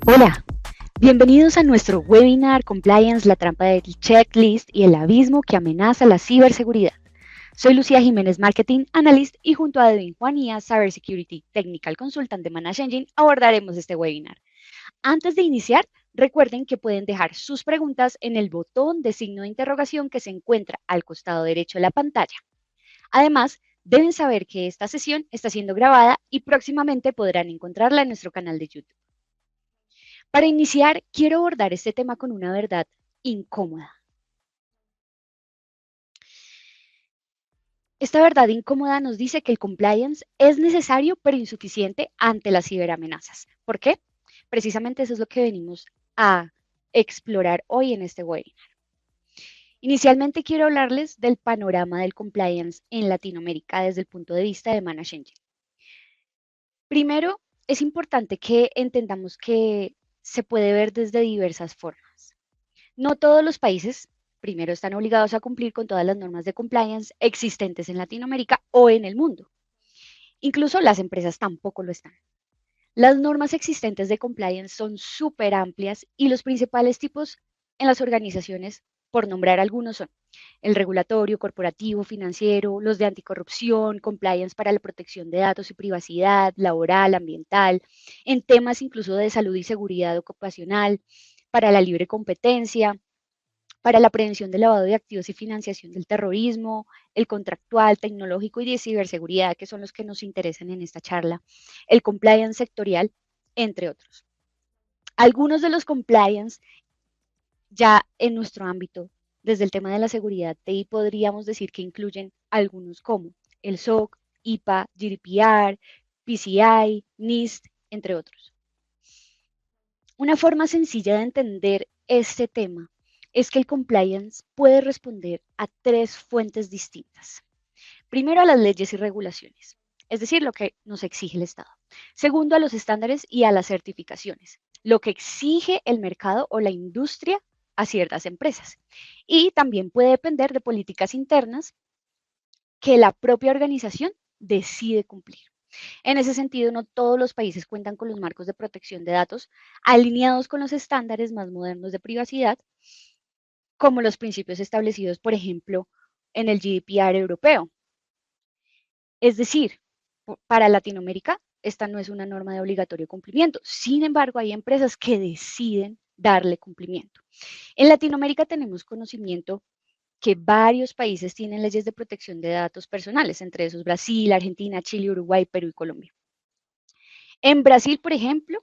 Hola, bienvenidos a nuestro webinar Compliance, la trampa del checklist y el abismo que amenaza la ciberseguridad. Soy Lucía Jiménez, Marketing Analyst, y junto a Edwin Juanía, Cybersecurity Technical Consultant de Manage Engine, abordaremos este webinar. Antes de iniciar, recuerden que pueden dejar sus preguntas en el botón de signo de interrogación que se encuentra al costado derecho de la pantalla. Además, deben saber que esta sesión está siendo grabada y próximamente podrán encontrarla en nuestro canal de YouTube. Para iniciar, quiero abordar este tema con una verdad incómoda. Esta verdad incómoda nos dice que el compliance es necesario pero insuficiente ante las ciberamenazas. ¿Por qué? Precisamente eso es lo que venimos a explorar hoy en este webinar. Inicialmente quiero hablarles del panorama del compliance en Latinoamérica desde el punto de vista de Manage Engine. Primero, es importante que entendamos que se puede ver desde diversas formas. No todos los países, primero, están obligados a cumplir con todas las normas de compliance existentes en Latinoamérica o en el mundo. Incluso las empresas tampoco lo están. Las normas existentes de compliance son súper amplias y los principales tipos en las organizaciones, por nombrar algunos, son el regulatorio, corporativo, financiero, los de anticorrupción, compliance para la protección de datos y privacidad, laboral, ambiental, en temas incluso de salud y seguridad ocupacional, para la libre competencia, para la prevención del lavado de activos y financiación del terrorismo, el contractual, tecnológico y de ciberseguridad, que son los que nos interesan en esta charla, el compliance sectorial, entre otros. Algunos de los compliance ya en nuestro ámbito, desde el tema de la seguridad TI, podríamos decir que incluyen algunos como el SOC, IPA, GDPR, PCI, NIST, entre otros. Una forma sencilla de entender este tema es que el compliance puede responder a tres fuentes distintas. Primero, a las leyes y regulaciones, es decir, lo que nos exige el Estado. Segundo, a los estándares y a las certificaciones, lo que exige el mercado o la industria a ciertas empresas. Y también puede depender de políticas internas que la propia organización decide cumplir. En ese sentido, no todos los países cuentan con los marcos de protección de datos alineados con los estándares más modernos de privacidad, como los principios establecidos, por ejemplo, en el GDPR europeo. Es decir, para Latinoamérica, esta no es una norma de obligatorio cumplimiento. Sin embargo, hay empresas que deciden darle cumplimiento. En Latinoamérica tenemos conocimiento que varios países tienen leyes de protección de datos personales, entre esos Brasil, Argentina, Chile, Uruguay, Perú y Colombia. En Brasil, por ejemplo,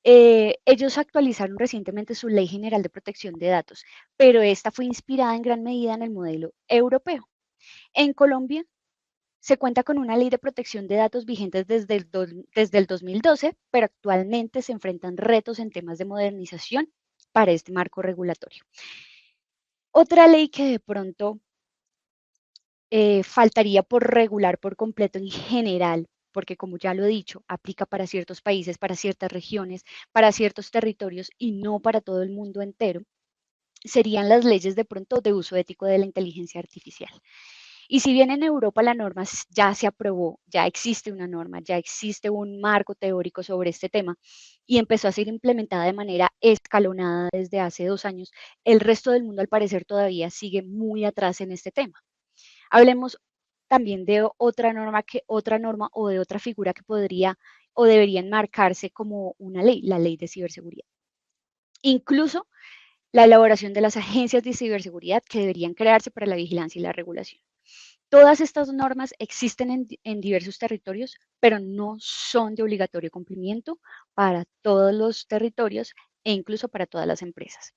ellos actualizaron recientemente su Ley General de Protección de Datos, pero esta fue inspirada en gran medida en el modelo europeo. En Colombia se cuenta con una ley de protección de datos vigentes desde el 2012, pero actualmente se enfrentan retos en temas de modernización para este marco regulatorio. Otra ley que de pronto faltaría por regular por completo en general, porque como ya lo he dicho, aplica para ciertos países, para ciertas regiones, para ciertos territorios y no para todo el mundo entero, serían las leyes de pronto de uso ético de la inteligencia artificial. Y si bien en Europa la norma ya se aprobó, ya existe una norma, ya existe un marco teórico sobre este tema y empezó a ser implementada de manera escalonada desde hace 2 años, el resto del mundo al parecer todavía sigue muy atrás en este tema. Hablemos también de otra norma o de otra figura que podría o debería enmarcarse como una ley, la ley de ciberseguridad. Incluso la elaboración de las agencias de ciberseguridad que deberían crearse para la vigilancia y la regulación. Todas estas normas existen en diversos territorios, pero no son de obligatorio cumplimiento para todos los territorios e incluso para todas las empresas.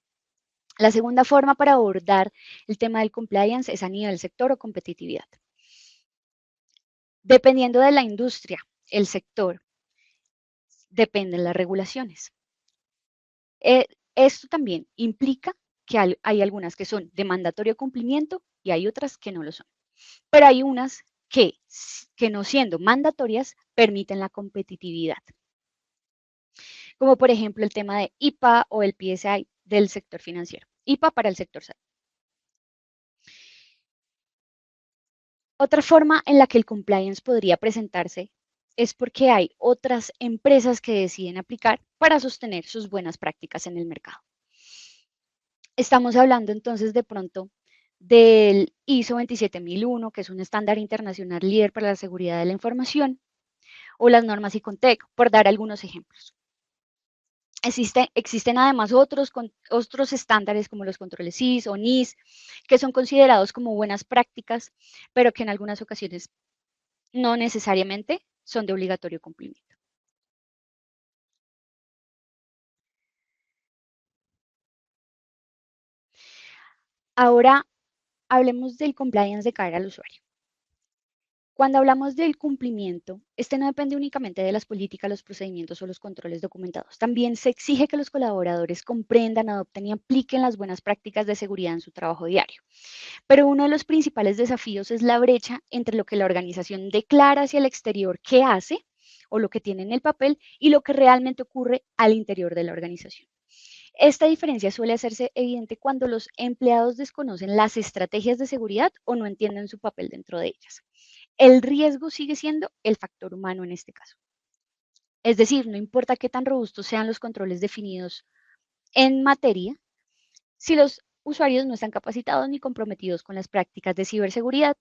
La segunda forma para abordar el tema del compliance es a nivel sector o competitividad. Dependiendo de la industria, el sector, dependen las regulaciones. Eh, Esto también implica que hay algunas que son de mandatorio cumplimiento y hay otras que no lo son. Pero hay unas que no siendo mandatorias permiten la competitividad, como por ejemplo el tema de IPA o el PSI del sector financiero. IPA para el sector salud. Otra forma en la que el compliance podría presentarse es porque hay otras empresas que deciden aplicar para sostener sus buenas prácticas en el mercado. Estamos hablando entonces de pronto del ISO 27001, que es un estándar internacional líder para la seguridad de la información, o las normas ICONTEC, por dar algunos ejemplos. Existen además otros estándares como los controles IS o NIS, que son considerados como buenas prácticas, pero que en algunas ocasiones no necesariamente son de obligatorio cumplimiento. Ahora hablemos del compliance de cara al usuario. Cuando hablamos del cumplimiento, este no depende únicamente de las políticas, los procedimientos o los controles documentados. También se exige que los colaboradores comprendan, adopten y apliquen las buenas prácticas de seguridad en su trabajo diario. Pero uno de los principales desafíos es la brecha entre lo que la organización declara hacia el exterior que hace o lo que tiene en el papel y lo que realmente ocurre al interior de la organización. Esta diferencia suele hacerse evidente cuando los empleados desconocen las estrategias de seguridad o no entienden su papel dentro de ellas. El riesgo sigue siendo el factor humano en este caso. Es decir, no importa qué tan robustos sean los controles definidos en materia, si los usuarios no están capacitados ni comprometidos con las prácticas de ciberseguridad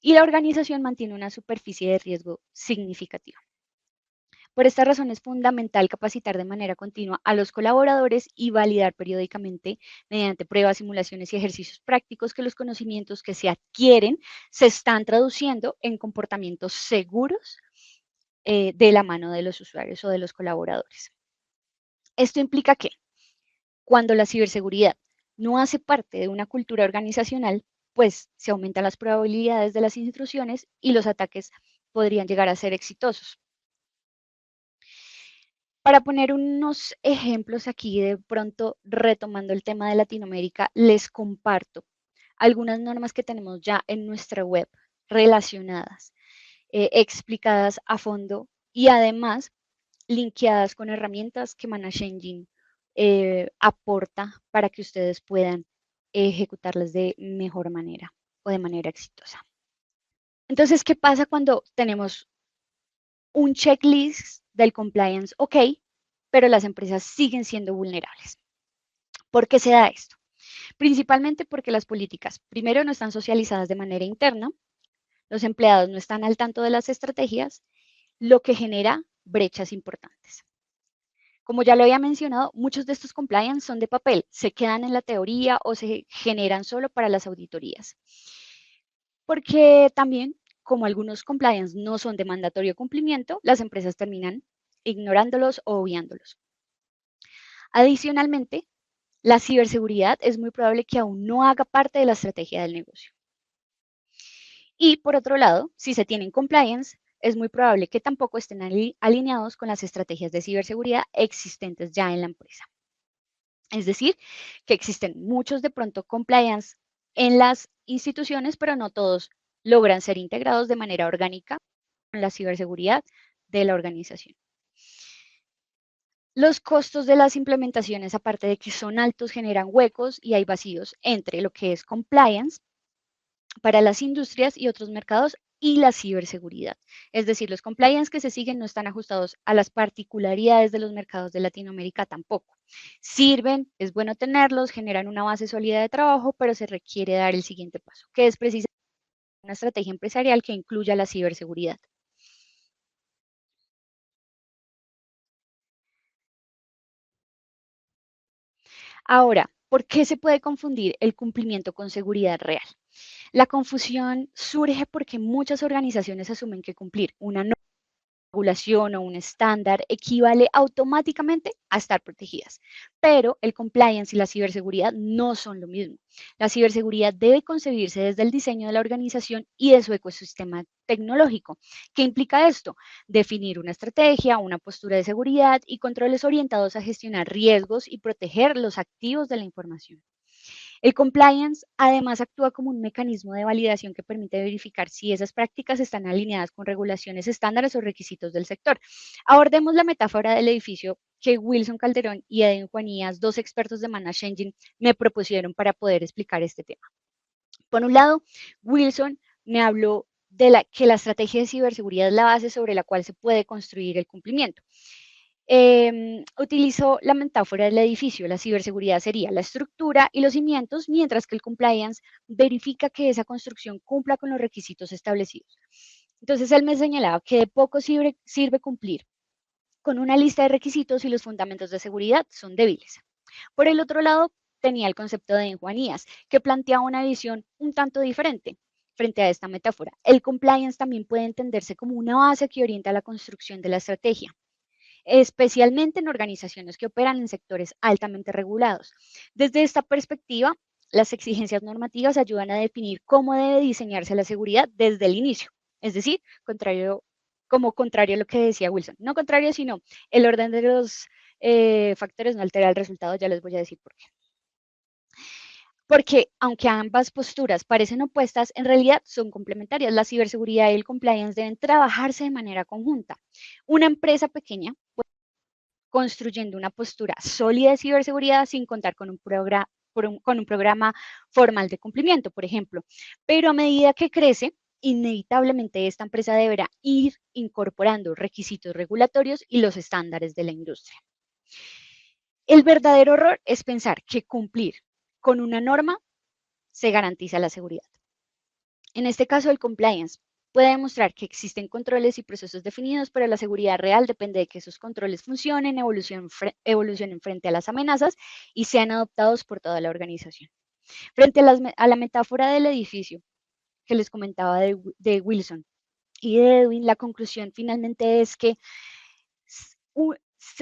y la organización mantiene una superficie de riesgo significativa. Por esta razón es fundamental capacitar de manera continua a los colaboradores y validar periódicamente mediante pruebas, simulaciones y ejercicios prácticos que los conocimientos que se adquieren se están traduciendo en comportamientos seguros de la mano de los usuarios o de los colaboradores. Esto implica que cuando la ciberseguridad no hace parte de una cultura organizacional, pues se aumentan las probabilidades de las intrusiones y los ataques podrían llegar a ser exitosos. Para poner unos ejemplos aquí, de pronto retomando el tema de Latinoamérica, les comparto algunas normas que tenemos ya en nuestra web relacionadas, explicadas a fondo y además linkeadas con herramientas que Manage Engine aporta para que ustedes puedan ejecutarlas de mejor manera o de manera exitosa. Entonces, ¿qué pasa cuando tenemos un checklist del compliance? Ok, pero las empresas siguen siendo vulnerables. ¿Por qué se da esto? Principalmente porque las políticas, primero, no están socializadas de manera interna, los empleados no están al tanto de las estrategias, lo que genera brechas importantes. Como ya lo había mencionado, muchos de estos compliance son de papel, se quedan en la teoría o se generan solo para las auditorías. Porque también, como algunos compliance no son de mandatorio cumplimiento, las empresas terminan ignorándolos o obviándolos. Adicionalmente, la ciberseguridad es muy probable que aún no haga parte de la estrategia del negocio. Y por otro lado, si se tienen compliance, es muy probable que tampoco estén alineados con las estrategias de ciberseguridad existentes ya en la empresa. Es decir, que existen muchos de pronto compliance en las instituciones, pero no todos logran ser integrados de manera orgánica con la ciberseguridad de la organización. Los costos de las implementaciones, aparte de que son altos, generan huecos y hay vacíos entre lo que es compliance para las industrias y otros mercados y la ciberseguridad. Es decir, los compliance que se siguen no están ajustados a las particularidades de los mercados de Latinoamérica tampoco. Sirven, es bueno tenerlos, generan una base sólida de trabajo, pero se requiere dar el siguiente paso, que es precisamente una estrategia empresarial que incluya la ciberseguridad. Ahora, ¿por qué se puede confundir el cumplimiento con seguridad real? La confusión surge porque muchas organizaciones asumen que cumplir una regulación o un estándar equivale automáticamente a estar protegidas. Pero el compliance y la ciberseguridad no son lo mismo. La ciberseguridad debe concebirse desde el diseño de la organización y de su ecosistema tecnológico. ¿Qué implica esto? Definir una estrategia, una postura de seguridad y controles orientados a gestionar riesgos y proteger los activos de la información. El compliance además actúa como un mecanismo de validación que permite verificar si esas prácticas están alineadas con regulaciones, estándares o requisitos del sector. Abordemos la metáfora del edificio que Wilson Calderón y Eden Juanías, dos expertos de Manage Engine, me propusieron para poder explicar este tema. Por un lado, Wilson me habló que la estrategia de ciberseguridad es la base sobre la cual se puede construir el cumplimiento. Utilizó la metáfora del edificio. La ciberseguridad sería la estructura y los cimientos, mientras que el compliance verifica que esa construcción cumpla con los requisitos establecidos. Entonces él me señalaba que de poco sirve cumplir con una lista de requisitos si los fundamentos de seguridad son débiles. Por el otro lado, tenía el concepto de Juanías, que planteaba una visión un tanto diferente frente a esta metáfora. El compliance también puede entenderse como una base que orienta la construcción de la estrategia, especialmente en organizaciones que operan en sectores altamente regulados. Desde esta perspectiva, las exigencias normativas ayudan a definir cómo debe diseñarse la seguridad desde el inicio. Es decir, contrario a lo que decía Wilson. No contrario, sino el orden de los factores no altera el resultado, ya les voy a decir por qué. Porque aunque ambas posturas parecen opuestas, en realidad son complementarias. La ciberseguridad y el compliance deben trabajarse de manera conjunta. Una empresa pequeña construyendo una postura sólida de ciberseguridad sin contar con un programa formal de cumplimiento, por ejemplo. Pero a medida que crece, inevitablemente esta empresa deberá ir incorporando requisitos regulatorios y los estándares de la industria. El verdadero error es pensar que cumplir con una norma se garantiza la seguridad. En este caso, el compliance puede demostrar que existen controles y procesos definidos, pero la seguridad real depende de que esos controles funcionen, evolucionen frente a las amenazas y sean adoptados por toda la organización. Frente a la metáfora del edificio que les comentaba de Wilson y de Edwin, la conclusión finalmente es que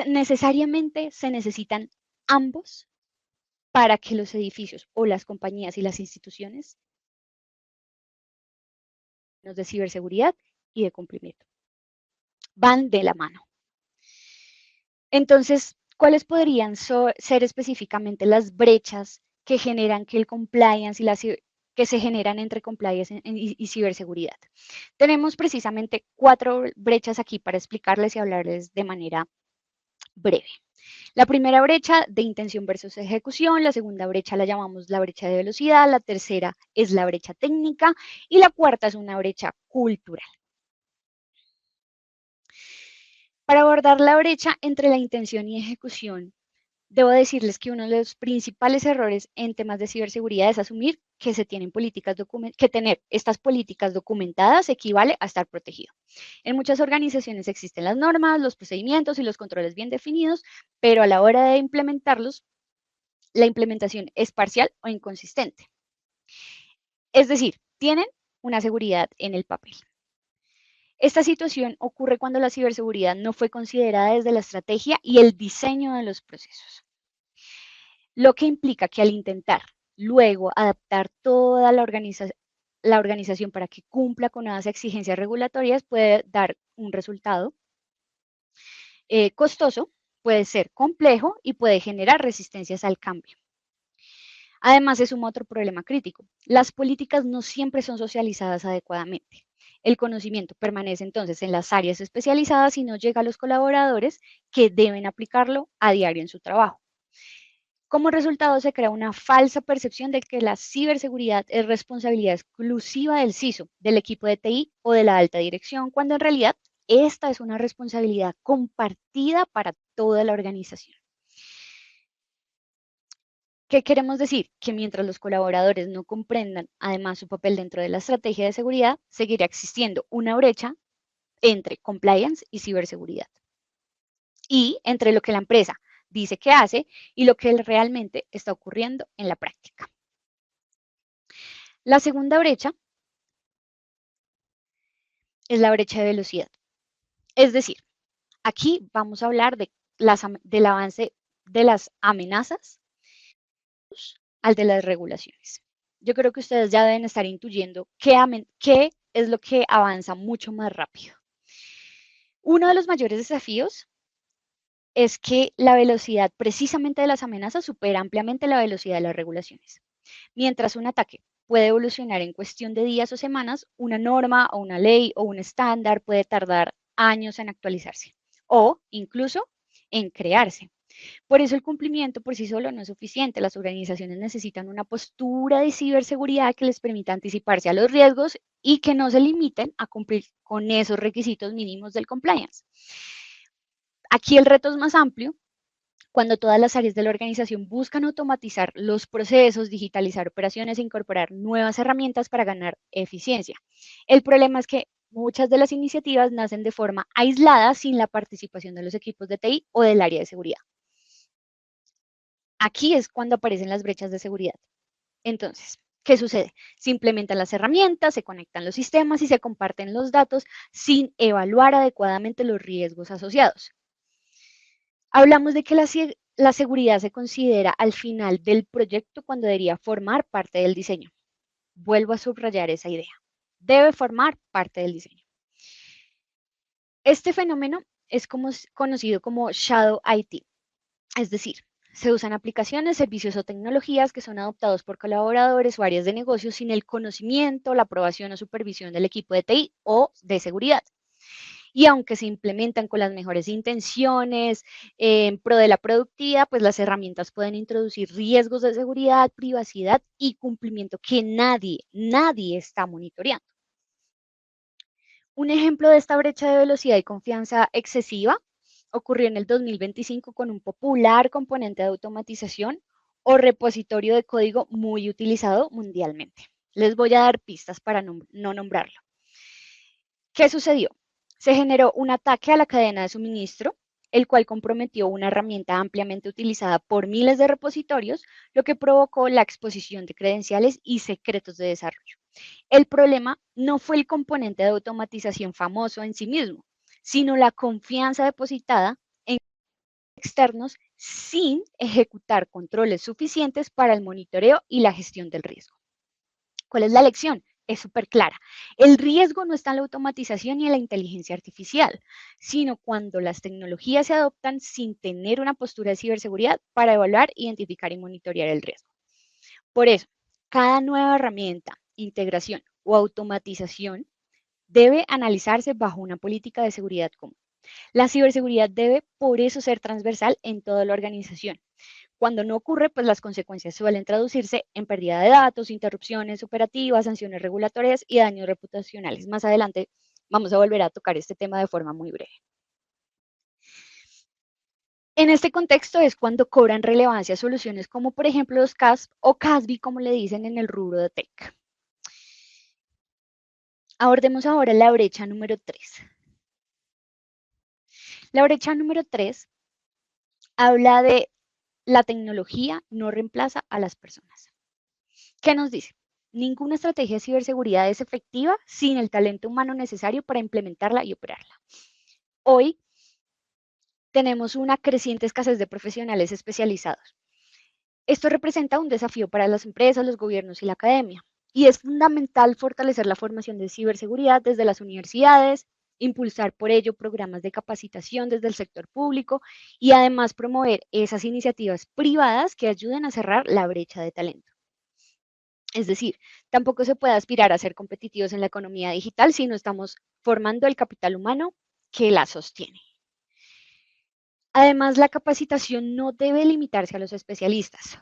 necesariamente se necesitan ambos para que los edificios o las compañías y las instituciones de ciberseguridad y de cumplimiento van de la mano. Entonces, ¿cuáles podrían ser específicamente las brechas que generan que el compliance y que se generan entre compliance y ciberseguridad? Tenemos precisamente 4 brechas aquí para explicarles y hablarles de manera breve. La primera brecha de intención versus ejecución, la segunda brecha la llamamos la brecha de velocidad, la tercera es la brecha técnica y la cuarta es una brecha cultural. Para abordar la brecha entre la intención y ejecución, debo decirles que uno de los principales errores en temas de ciberseguridad es asumir que tener estas políticas documentadas equivale a estar protegido. En muchas organizaciones existen las normas, los procedimientos y los controles bien definidos, pero a la hora de implementarlos, la implementación es parcial o inconsistente. Es decir, tienen una seguridad en el papel. Esta situación ocurre cuando la ciberseguridad no fue considerada desde la estrategia y el diseño de los procesos, lo que implica que al intentar luego adaptar toda la organización para que cumpla con nuevas exigencias regulatorias puede dar un resultado costoso, puede ser complejo y puede generar resistencias al cambio. Además, se suma otro problema crítico. Las políticas no siempre son socializadas adecuadamente. El conocimiento permanece entonces en las áreas especializadas y no llega a los colaboradores que deben aplicarlo a diario en su trabajo. Como resultado, se crea una falsa percepción de que la ciberseguridad es responsabilidad exclusiva del CISO, del equipo de TI o de la alta dirección, cuando en realidad esta es una responsabilidad compartida para toda la organización. ¿Qué queremos decir? Que mientras los colaboradores no comprendan además su papel dentro de la estrategia de seguridad, seguirá existiendo una brecha entre compliance y ciberseguridad. Y entre lo que la empresa dice que hace y lo que realmente está ocurriendo en la práctica. La segunda brecha es la brecha de velocidad. Es decir, aquí vamos a hablar del avance de las amenazas al de las regulaciones. Yo creo que ustedes ya deben estar intuyendo qué es lo que avanza mucho más rápido. Uno de los mayores desafíos es que la velocidad precisamente de las amenazas supera ampliamente la velocidad de las regulaciones. Mientras un ataque puede evolucionar en cuestión de días o semanas, una norma o una ley o un estándar puede tardar años en actualizarse o incluso en crearse. Por eso el cumplimiento por sí solo no es suficiente. Las organizaciones necesitan una postura de ciberseguridad que les permita anticiparse a los riesgos y que no se limiten a cumplir con esos requisitos mínimos del compliance. Aquí el reto es más amplio cuando todas las áreas de la organización buscan automatizar los procesos, digitalizar operaciones e incorporar nuevas herramientas para ganar eficiencia. El problema es que muchas de las iniciativas nacen de forma aislada sin la participación de los equipos de TI o del área de seguridad. Aquí es cuando aparecen las brechas de seguridad. Entonces, ¿qué sucede? Se implementan las herramientas, se conectan los sistemas y se comparten los datos sin evaluar adecuadamente los riesgos asociados. Hablamos de que la seguridad se considera al final del proyecto cuando debería formar parte del diseño. Vuelvo a subrayar esa idea. Debe formar parte del diseño. Este fenómeno es conocido como Shadow IT, es decir, se usan aplicaciones, servicios o tecnologías que son adoptados por colaboradores o áreas de negocio sin el conocimiento, la aprobación o supervisión del equipo de TI o de seguridad. Y aunque se implementan con las mejores intenciones en pro de la productividad, pues las herramientas pueden introducir riesgos de seguridad, privacidad y cumplimiento que nadie está monitoreando. Un ejemplo de esta brecha de velocidad y confianza excesiva ocurrió en el 2025 con un popular componente de automatización o repositorio de código muy utilizado mundialmente. Les voy a dar pistas para no nombrarlo. ¿Qué sucedió? Se generó un ataque a la cadena de suministro, el cual comprometió una herramienta ampliamente utilizada por miles de repositorios, lo que provocó la exposición de credenciales y secretos de desarrollo. El problema no fue el componente de automatización famoso en sí mismo, sino la confianza depositada en externos sin ejecutar controles suficientes para el monitoreo y la gestión del riesgo. ¿Cuál es la lección? Es súper clara. El riesgo no está en la automatización ni en la inteligencia artificial, sino cuando las tecnologías se adoptan sin tener una postura de ciberseguridad para evaluar, identificar y monitorear el riesgo. Por eso, cada nueva herramienta, integración o automatización debe analizarse bajo una política de seguridad común. La ciberseguridad debe, por eso, ser transversal en toda la organización. Cuando no ocurre, pues las consecuencias suelen traducirse en pérdida de datos, interrupciones operativas, sanciones regulatorias y daños reputacionales. Más adelante vamos a volver a tocar este tema de forma muy breve. En este contexto es cuando cobran relevancia soluciones como por ejemplo los CASP o CASB, como le dicen en el rubro de tech. Abordemos ahora la brecha número 3. La brecha número 3 habla de la tecnología no reemplaza a las personas. ¿Qué nos dice? Ninguna estrategia de ciberseguridad es efectiva sin el talento humano necesario para implementarla y operarla. Hoy tenemos una creciente escasez de profesionales especializados. Esto representa un desafío para las empresas, los gobiernos y la academia. Y es fundamental fortalecer la formación de ciberseguridad desde las universidades, impulsar por ello programas de capacitación desde el sector público y además promover esas iniciativas privadas que ayuden a cerrar la brecha de talento. Es decir, tampoco se puede aspirar a ser competitivos en la economía digital si no estamos formando el capital humano que la sostiene. Además, la capacitación no debe limitarse a los especialistas.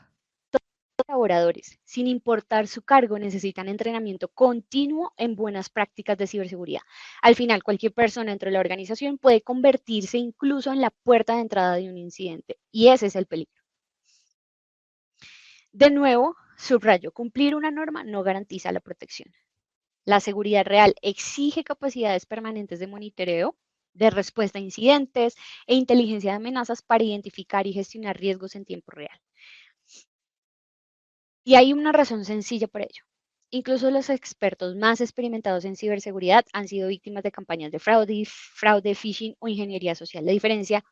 Todos los colaboradores, sin importar su cargo, necesitan entrenamiento continuo en buenas prácticas de ciberseguridad. Al final, cualquier persona dentro de la organización puede convertirse incluso en la puerta de entrada de un incidente, y ese es el peligro. De nuevo, subrayo, cumplir una norma no garantiza la protección. La seguridad real exige capacidades permanentes de monitoreo, de respuesta a incidentes e inteligencia de amenazas para identificar y gestionar riesgos en tiempo real. Y hay una razón sencilla por ello. Incluso los expertos más experimentados en ciberseguridad han sido víctimas de campañas de fraude, phishing o ingeniería social. La diferencia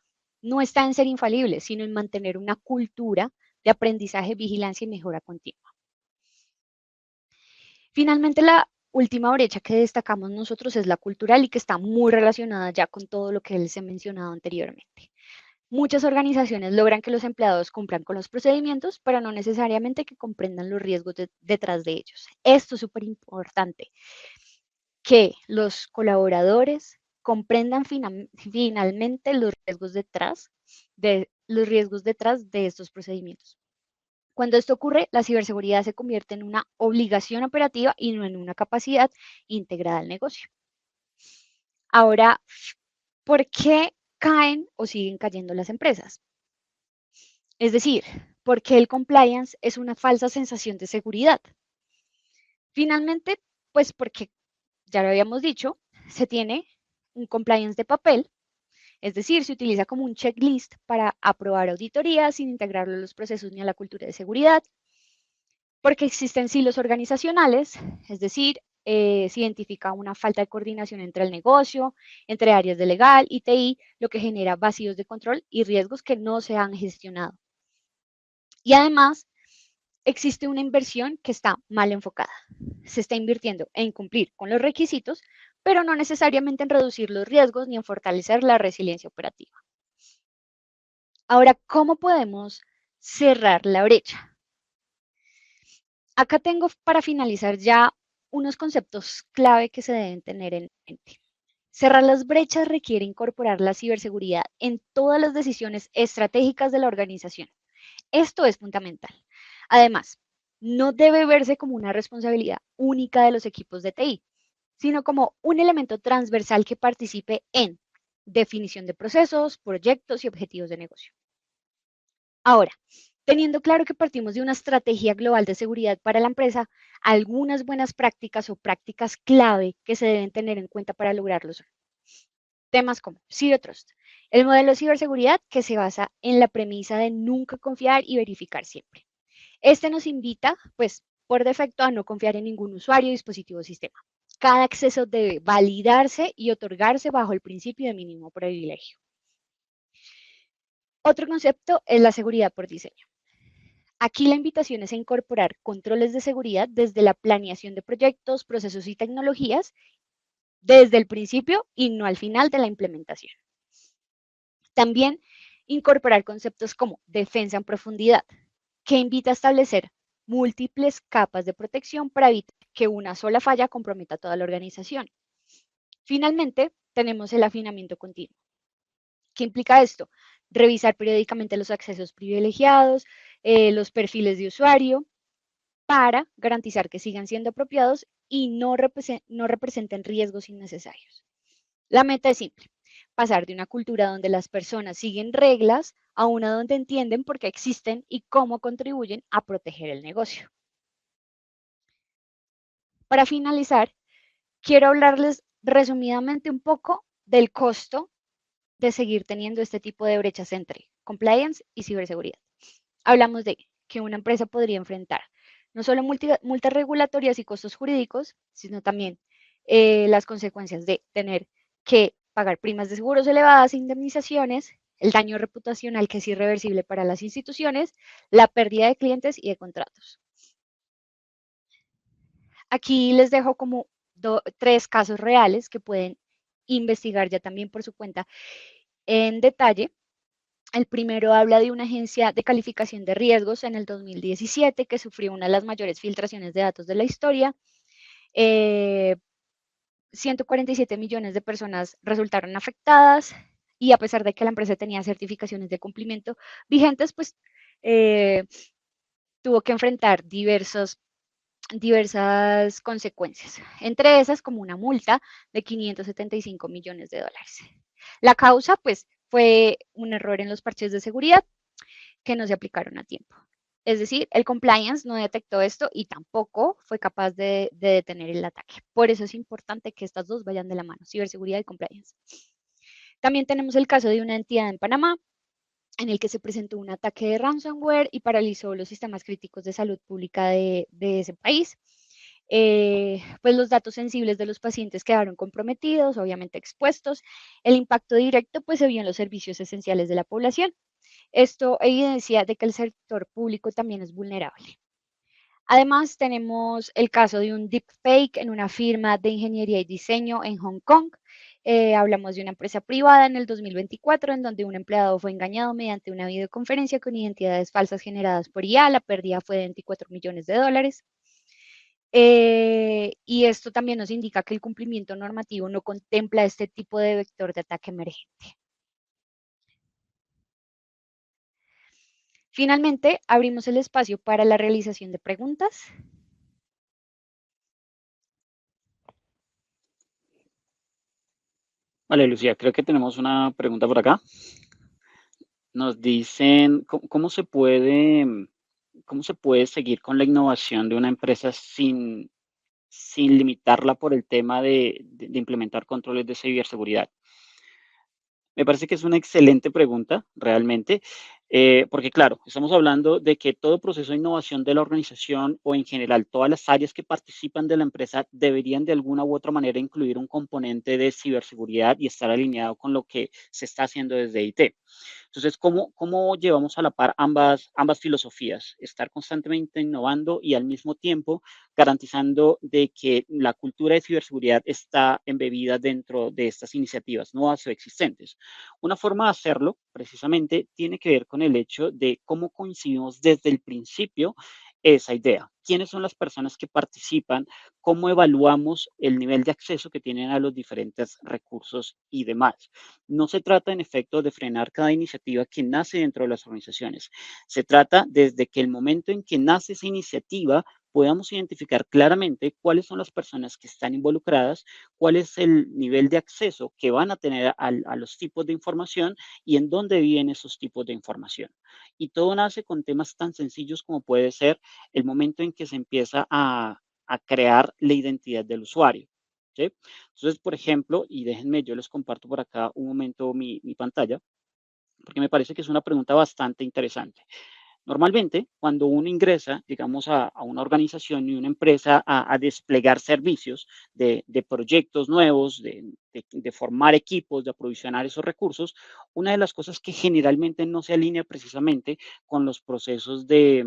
no está en ser infalibles, sino en mantener una cultura de aprendizaje, vigilancia y mejora continua. Finalmente, la última brecha que destacamos nosotros es la cultural y que está muy relacionada ya con todo lo que les he mencionado anteriormente. Muchas organizaciones logran que los empleados cumplan con los procedimientos, pero no necesariamente que comprendan los riesgos detrás de ellos. Esto es súper importante, que los colaboradores comprendan finalmente los riesgos detrás de los riesgos detrás de estos procedimientos. Cuando esto ocurre, la ciberseguridad se convierte en una obligación operativa y no en una capacidad integrada al negocio. Ahora, ¿por qué caen o siguen cayendo las empresas? Es decir, ¿por qué el compliance es una falsa sensación de seguridad? Finalmente, pues porque, ya lo habíamos dicho, se tiene un compliance de papel, es decir, se utiliza como un checklist para aprobar auditorías sin integrarlo a los procesos ni a la cultura de seguridad, porque existen silos organizacionales, es decir, se identifica una falta de coordinación entre el negocio, entre áreas de legal y TI, lo que genera vacíos de control y riesgos que no se han gestionado. Y además, existe una inversión que está mal enfocada. Se está invirtiendo en cumplir con los requisitos, pero no necesariamente en reducir los riesgos ni en fortalecer la resiliencia operativa. Ahora, ¿cómo podemos cerrar la brecha? Acá tengo para finalizar ya unos conceptos clave que se deben tener en mente. Cerrar las brechas requiere incorporar la ciberseguridad en todas las decisiones estratégicas de la organización. Esto es fundamental. Además, no debe verse como una responsabilidad única de los equipos de TI, sino como un elemento transversal que participe en definición de procesos, proyectos y objetivos de negocio. Ahora, teniendo claro que partimos de una estrategia global de seguridad para la empresa, algunas buenas prácticas o prácticas clave que se deben tener en cuenta para lograrlo son temas como Zero Trust, el modelo de ciberseguridad que se basa en la premisa de nunca confiar y verificar siempre. Este nos invita, pues, por defecto a no confiar en ningún usuario, dispositivo o sistema. Cada acceso debe validarse y otorgarse bajo el principio de mínimo privilegio. Otro concepto es la seguridad por diseño. Aquí la invitación es a incorporar controles de seguridad desde la planeación de proyectos, procesos y tecnologías, desde el principio y no al final de la implementación. También incorporar conceptos como defensa en profundidad, que invita a establecer múltiples capas de protección para evitar que una sola falla comprometa a toda la organización. Finalmente, tenemos el afinamiento continuo. ¿Qué implica esto? Revisar periódicamente los accesos privilegiados, los perfiles de usuario, para garantizar que sigan siendo apropiados y no representen riesgos innecesarios. La meta es simple, pasar de una cultura donde las personas siguen reglas a una donde entienden por qué existen y cómo contribuyen a proteger el negocio. Para finalizar, quiero hablarles resumidamente un poco del costo de seguir teniendo este tipo de brechas entre compliance y ciberseguridad. Hablamos de que una empresa podría enfrentar no solo multas regulatorias y costos jurídicos, sino también las consecuencias de tener que pagar primas de seguros elevadas, indemnizaciones, el daño reputacional que es irreversible para las instituciones, la pérdida de clientes y de contratos. Aquí les dejo como tres casos reales que pueden investigar ya también por su cuenta en detalle. El primero habla de una agencia de calificación de riesgos en el 2017 que sufrió una de las mayores filtraciones de datos de la historia. 147 millones de personas resultaron afectadas y a pesar de que la empresa tenía certificaciones de cumplimiento vigentes, pues eh, tuvo que enfrentar diversas consecuencias, entre esas como una multa de 575 millones de dólares. La causa, pues, fue un error en los parches de seguridad que no se aplicaron a tiempo. Es decir, el compliance no detectó esto y tampoco fue capaz de detener el ataque. Por eso es importante que estas dos vayan de la mano, ciberseguridad y compliance. También tenemos el caso de una entidad en Panamá en el que se presentó un ataque de ransomware y paralizó los sistemas críticos de salud pública de ese país. Pues los datos sensibles de los pacientes quedaron comprometidos, obviamente expuestos. El impacto directo pues se vio en los servicios esenciales de la población. Esto evidencia de que el sector público también es vulnerable. Además, tenemos el caso de un deepfake en una firma de ingeniería y diseño en Hong Kong. Hablamos de una empresa privada en el 2024 en donde un empleado fue engañado mediante una videoconferencia con identidades falsas generadas por IA. La pérdida fue de 24 millones de dólares. Y esto también nos indica que el cumplimiento normativo no contempla este tipo de vector de ataque emergente. Finalmente, abrimos el espacio para la realización de preguntas. Vale, Lucía, creo que tenemos una pregunta por acá. Nos dicen, cómo se puede seguir con la innovación de una empresa sin limitarla por el tema de implementar controles de ciberseguridad? Me parece que es una excelente pregunta, realmente, porque claro, estamos hablando de que todo proceso de innovación de la organización o en general todas las áreas que participan de la empresa deberían de alguna u otra manera incluir un componente de ciberseguridad y estar alineado con lo que se está haciendo desde IT. Entonces, ¿cómo llevamos a la par ambas filosofías? Estar constantemente innovando y al mismo tiempo garantizando de que la cultura de ciberseguridad está embebida dentro de estas iniciativas nuevas o existentes. Una forma de hacerlo, precisamente, tiene que ver con el hecho de cómo coincidimos desde el principio esa idea. ¿Quiénes son las personas que participan? ¿Cómo evaluamos el nivel de acceso que tienen a los diferentes recursos y demás? No se trata, en efecto, de frenar cada iniciativa que nace dentro de las organizaciones. Se trata desde que el momento en que nace esa iniciativa podamos identificar claramente cuáles son las personas que están involucradas, cuál es el nivel de acceso que van a tener a los tipos de información y en dónde viven esos tipos de información. Y todo nace con temas tan sencillos como puede ser el momento en que se empieza a crear la identidad del usuario. ¿Sí? Entonces, por ejemplo, y déjenme, yo les comparto por acá un momento mi pantalla, porque me parece que es una pregunta bastante interesante. Normalmente, cuando uno ingresa, digamos, a una organización y una empresa a desplegar servicios de proyectos nuevos, de formar equipos, de aprovisionar esos recursos, una de las cosas que generalmente no se alinea precisamente con los procesos de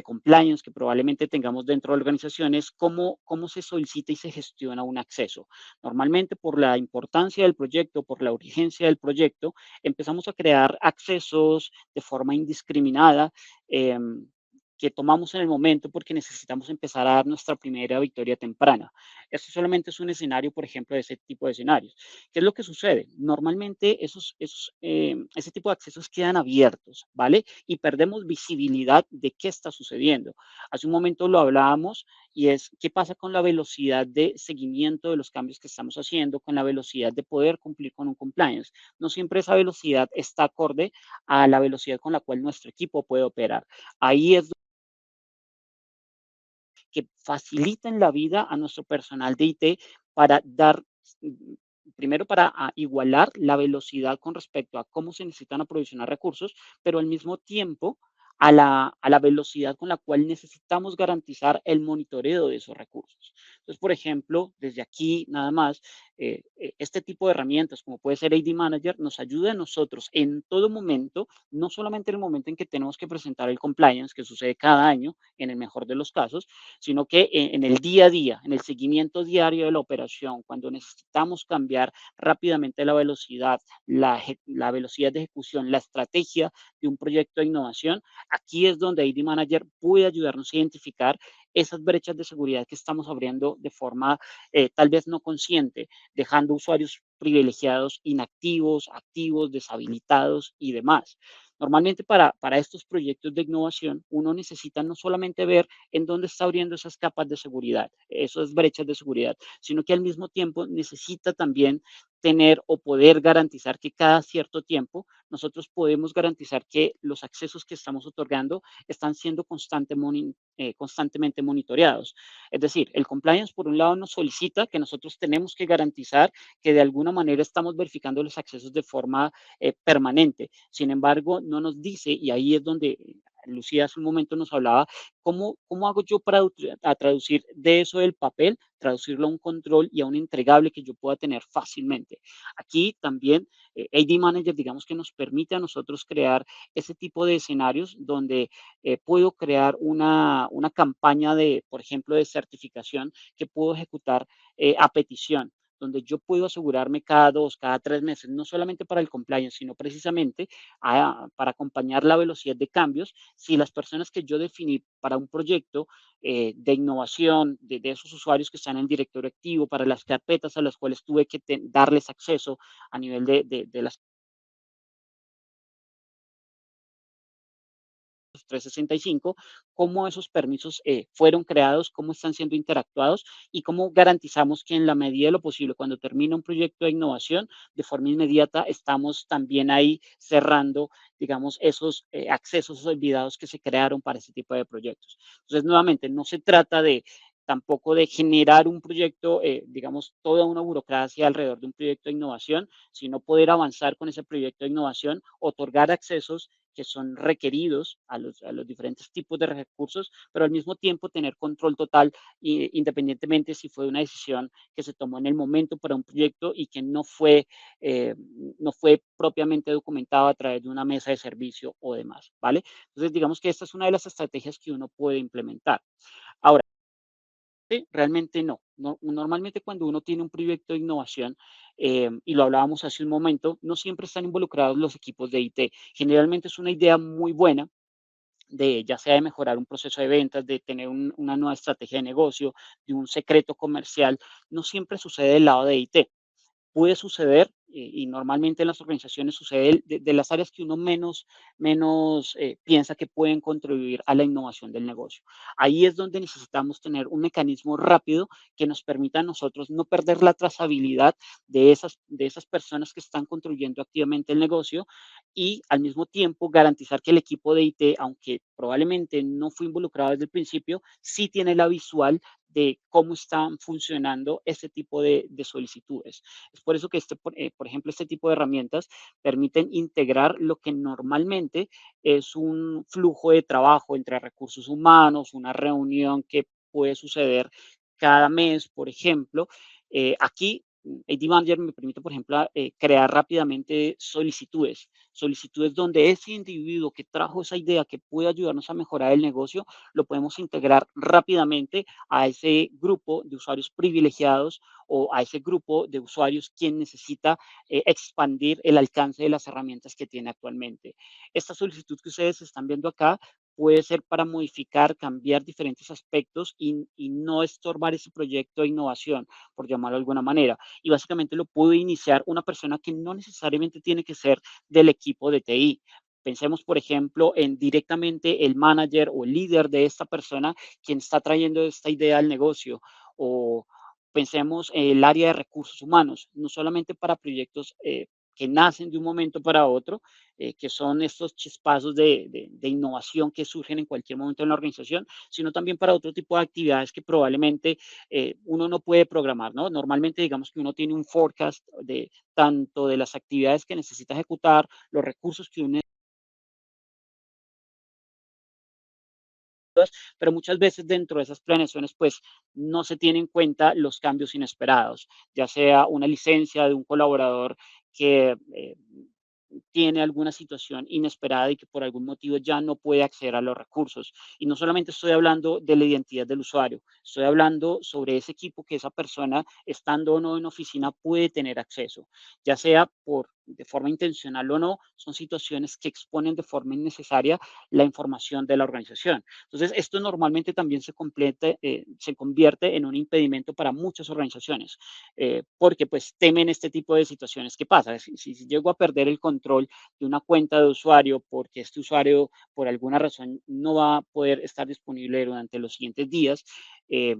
compliance que probablemente tengamos dentro de organizaciones, cómo se solicita y se gestiona un acceso. Normalmente, por la importancia del proyecto, por la urgencia del proyecto, empezamos a crear accesos de forma indiscriminada. eh, que tomamos en el momento porque necesitamos empezar a dar nuestra primera victoria temprana. Esto solamente es un escenario, por ejemplo, de ese tipo de escenarios. ¿Qué es lo que sucede? Normalmente ese tipo de accesos quedan abiertos, ¿vale? Y perdemos visibilidad de qué está sucediendo. Hace un momento lo hablábamos y es qué pasa con la velocidad de seguimiento de los cambios que estamos haciendo, con la velocidad de poder cumplir con un compliance. No siempre esa velocidad está acorde a la velocidad con la cual nuestro equipo puede operar. Ahí es que faciliten la vida a nuestro personal de IT para dar, primero para igualar la velocidad con respecto a cómo se necesitan aprovisionar recursos, pero al mismo tiempo a la velocidad con la cual necesitamos garantizar el monitoreo de esos recursos. Entonces, por ejemplo, desde aquí nada más, este tipo de herramientas como puede ser AD Manager nos ayuda a nosotros en todo momento, no solamente en el momento en que tenemos que presentar el compliance, que sucede cada año en el mejor de los casos, sino que en el día a día, en el seguimiento diario de la operación, cuando necesitamos cambiar rápidamente la velocidad, la velocidad de ejecución, la estrategia de un proyecto de innovación, aquí es donde ID Manager puede ayudarnos a identificar esas brechas de seguridad que estamos abriendo de forma tal vez no consciente, dejando usuarios privilegiados inactivos, activos, deshabilitados y demás. Normalmente para estos proyectos de innovación, uno necesita no solamente ver en dónde está abriendo esas capas de seguridad, esas brechas de seguridad, sino que al mismo tiempo necesita también tener o poder garantizar que cada cierto tiempo nosotros podemos garantizar que los accesos que estamos otorgando están siendo constantemente monitoreados. Es decir, el compliance por un lado nos solicita que nosotros tenemos que garantizar que de alguna manera estamos verificando los accesos de forma permanente. Sin embargo, no nos dice, y ahí es donde Lucía hace un momento nos hablaba, ¿cómo hago yo para traducir de eso del papel, traducirlo a un control y a un entregable que yo pueda tener fácilmente? Aquí también AD Manager, digamos que nos permite a nosotros crear ese tipo de escenarios donde puedo crear una campaña de, por ejemplo, de certificación que puedo ejecutar a petición, donde yo puedo asegurarme cada 2, cada 3 meses, no solamente para el compliance, sino precisamente para acompañar la velocidad de cambios, si las personas que yo definí para un proyecto de innovación, de esos usuarios que están en el directorio activo, para las carpetas a las cuales tuve que darles acceso a nivel de las 365, cómo esos permisos fueron creados, cómo están siendo interactuados y cómo garantizamos que en la medida de lo posible, cuando termina un proyecto de innovación, de forma inmediata estamos también ahí cerrando, digamos, esos accesos olvidados que se crearon para ese tipo de proyectos. Entonces, nuevamente, no se trata de tampoco de generar un proyecto, digamos, toda una burocracia alrededor de un proyecto de innovación, sino poder avanzar con ese proyecto de innovación, otorgar accesos que son requeridos a los diferentes tipos de recursos, pero al mismo tiempo tener control total, independientemente si fue una decisión que se tomó en el momento para un proyecto y que eh, no fue propiamente documentado a través de una mesa de servicio o demás, ¿vale? Entonces, digamos que esta es una de las estrategias que uno puede implementar. Ahora, realmente no. Normalmente cuando uno tiene un proyecto de innovación, y lo hablábamos hace un momento, no siempre están involucrados los equipos de IT. Generalmente es una idea muy buena de ya sea de mejorar un proceso de ventas, de tener una nueva estrategia de negocio, de un secreto comercial, no siempre sucede del lado de IT. Puede suceder, y normalmente en las organizaciones sucede de las áreas que uno menos piensa que pueden contribuir a la innovación del negocio. Ahí es donde necesitamos tener un mecanismo rápido que nos permita a nosotros no perder la trazabilidad de esas personas que están contribuyendo activamente el negocio y al mismo tiempo garantizar que el equipo de IT, aunque probablemente no fue involucrado desde el principio, sí tiene la visual de cómo están funcionando este tipo de solicitudes. Es por eso que por ejemplo, este tipo de herramientas permiten integrar lo que normalmente es un flujo de trabajo entre recursos humanos, una reunión que puede suceder cada mes, por ejemplo. Aquí, AD Manager me permite, por ejemplo, crear rápidamente solicitudes donde ese individuo que trajo esa idea que puede ayudarnos a mejorar el negocio, lo podemos integrar rápidamente a ese grupo de usuarios privilegiados o a ese grupo de usuarios quien necesita expandir el alcance de las herramientas que tiene actualmente. Esta solicitud que ustedes están viendo acá puede ser para modificar, cambiar diferentes aspectos y no estorbar ese proyecto de innovación, por llamarlo de alguna manera. Y básicamente lo puede iniciar una persona que no necesariamente tiene que ser del equipo de TI. Pensemos, por ejemplo, en directamente el manager o el líder de esta persona quien está trayendo esta idea al negocio o pensemos en el área de recursos humanos, no solamente para proyectos que nacen de un momento para otro, que son estos chispazos de innovación que surgen en cualquier momento en la organización, sino también para otro tipo de actividades que probablemente uno no puede programar, ¿no? Normalmente digamos que uno tiene un forecast de tanto de las actividades que necesita ejecutar, los recursos que uno, pero muchas veces dentro de esas planeaciones pues no se tienen en cuenta los cambios inesperados, ya sea una licencia de un colaborador que tiene alguna situación inesperada y que por algún motivo ya no puede acceder a los recursos. Y no solamente estoy hablando de la identidad del usuario, estoy hablando sobre ese equipo que esa persona, estando o no en oficina, puede tener acceso, ya sea de forma intencional o no, son situaciones que exponen de forma innecesaria la información de la organización. Entonces, esto normalmente también se convierte en un impedimento para muchas organizaciones, porque pues temen este tipo de situaciones. ¿Qué pasa? Si llego a perder el control de una cuenta de usuario porque este usuario por alguna razón no va a poder estar disponible durante los siguientes días, eh,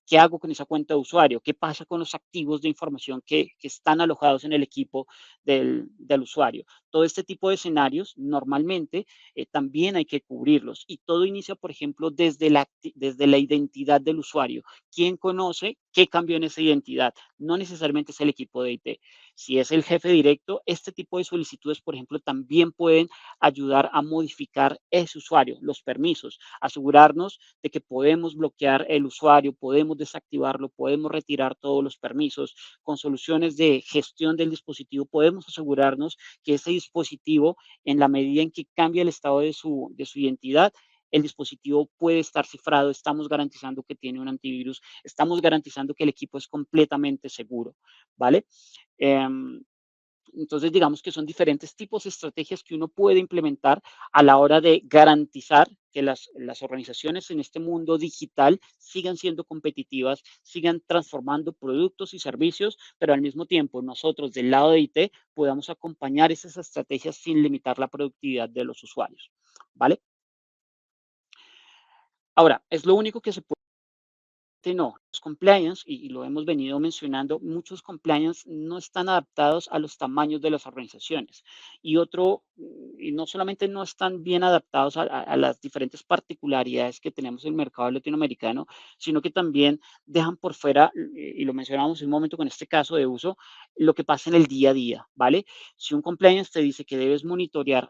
¿qué hago con esa cuenta de usuario? ¿Qué pasa con los activos de información que están alojados en el equipo del usuario? Todo este tipo de escenarios normalmente también hay que cubrirlos y todo inicia, por ejemplo, desde la identidad del usuario. ¿Quién conoce qué cambió en esa identidad? No necesariamente es el equipo de IT. Si es el jefe directo, este tipo de solicitudes, por ejemplo, también pueden ayudar a modificar ese usuario, los permisos, asegurarnos de que podemos bloquear el usuario, podemos desactivarlo, podemos retirar todos los permisos. Con soluciones de gestión del dispositivo podemos asegurarnos que ese dispositivo, en la medida en que cambia el estado de su identidad, el dispositivo puede estar cifrado, estamos garantizando que tiene un antivirus, estamos garantizando que el equipo es completamente seguro, ¿vale? Em, entonces, digamos que son diferentes tipos de estrategias que uno puede implementar a la hora de garantizar que las organizaciones en este mundo digital sigan siendo competitivas, sigan transformando productos y servicios, pero al mismo tiempo nosotros del lado de IT podamos acompañar esas estrategias sin limitar la productividad de los usuarios. ¿Vale? Ahora, ¿es lo único que se puede? No, los compliance, y lo hemos venido mencionando, muchos compliance no están adaptados a los tamaños de las organizaciones. Y no solamente no están bien adaptados a las diferentes particularidades que tenemos en el mercado latinoamericano, sino que también dejan por fuera, y lo mencionamos en un momento con este caso de uso, lo que pasa en el día a día, ¿vale? Si un compliance te dice que debes monitorear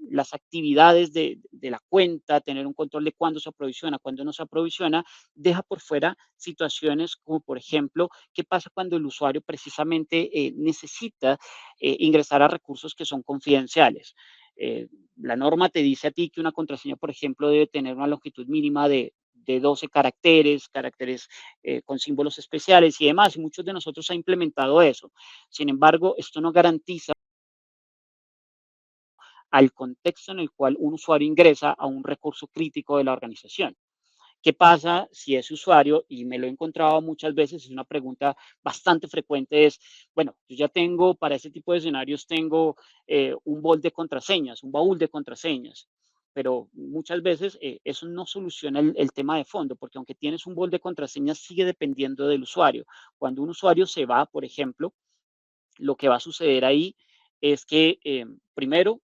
las actividades de la cuenta, tener un control de cuándo se aprovisiona, cuándo no se aprovisiona, deja por fuera situaciones como, por ejemplo, qué pasa cuando el usuario precisamente necesita ingresar a recursos que son confidenciales. Eh, la norma te dice a ti que una contraseña, por ejemplo, debe tener una longitud mínima de 12 caracteres, caracteres con símbolos especiales y demás, y muchos de nosotros ha implementado eso. Sin embargo, esto no garantiza al contexto en el cual un usuario ingresa a un recurso crítico de la organización. ¿Qué pasa si ese usuario, y me lo he encontrado muchas veces, es una pregunta bastante frecuente, es, bueno, yo ya tengo, para ese tipo de escenarios, tengo un bol de contraseñas, un baúl de contraseñas, pero muchas veces eso no soluciona el tema de fondo, porque aunque tienes un bol de contraseñas, sigue dependiendo del usuario. Cuando un usuario se va, por ejemplo, lo que va a suceder ahí es que, primero,